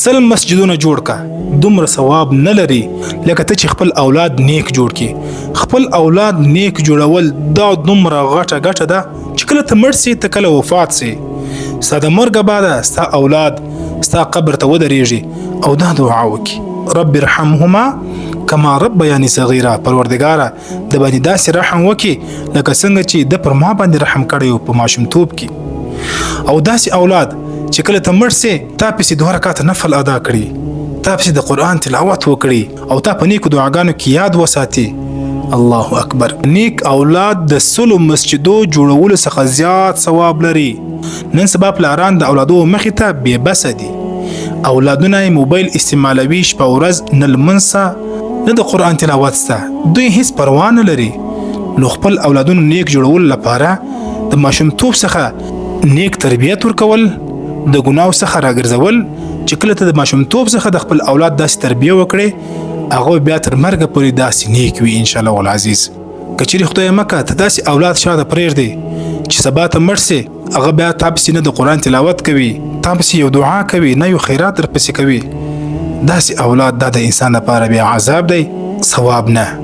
سل مسجدونه جوړ کا دومره ثواب نه لري لکه ته چې خپل اولاد نیک جوړ کی. خپل اولاد نیک جوړول دا دومره غټه ده چې کله ته مړ سي ته کله وفات سي ستا د مرګ بعد ستا اولاد ستا قبر ته ودرېږي او دا دعا وکي رب ارحمهما کما ربیانی صغیرا. پروردګاره د باندې داسې رحم وکي لکه څنګه چې د پر ما باندې رحم کړی په ماشومتوب کې. او داسې اولاد چې کله ته مړ سي تا پسې 2 رکعات نفل ادا کړي تا پسې د قرآن تلاوت وکړي او تا په نیکو دعاګانو کې یاد وساتي. الله اکبر. نیک اولاد د 100 مسجدو جوړولو څخه زیات ثواب لري. نن سبا پلاران د اولادو مخې ته بې بسه دي. اولادونه یې موبایل استعمالوي شپه ورځ نه لمونځ نه د قرآن تلاوت سته دوی هیڅ پروا نه لري. نو خپل اولادونو نیک جوړولو لپاره د ماشومتوب څخه نیک تربیت ورکول د ګناو څخه راګرځول چې کله ته د ماشومتوب څخه د خپل اولاد داسې تربیه وکړې هغه بیا تر مرګه پورې داسې نیک وي ان شاء الله العزیز. که چیرې خدای مکه ته داسې اولاد شاته پرېږدې چې سبا ته مړ سي هغه بیا تا پسې نه د قرآن تلاوت کوي تا پسې یو دعا کوي نه یو خیرات در پسې کوي داسې اولاد دا د انسان لپاره بیا عذاب دی ثواب نه.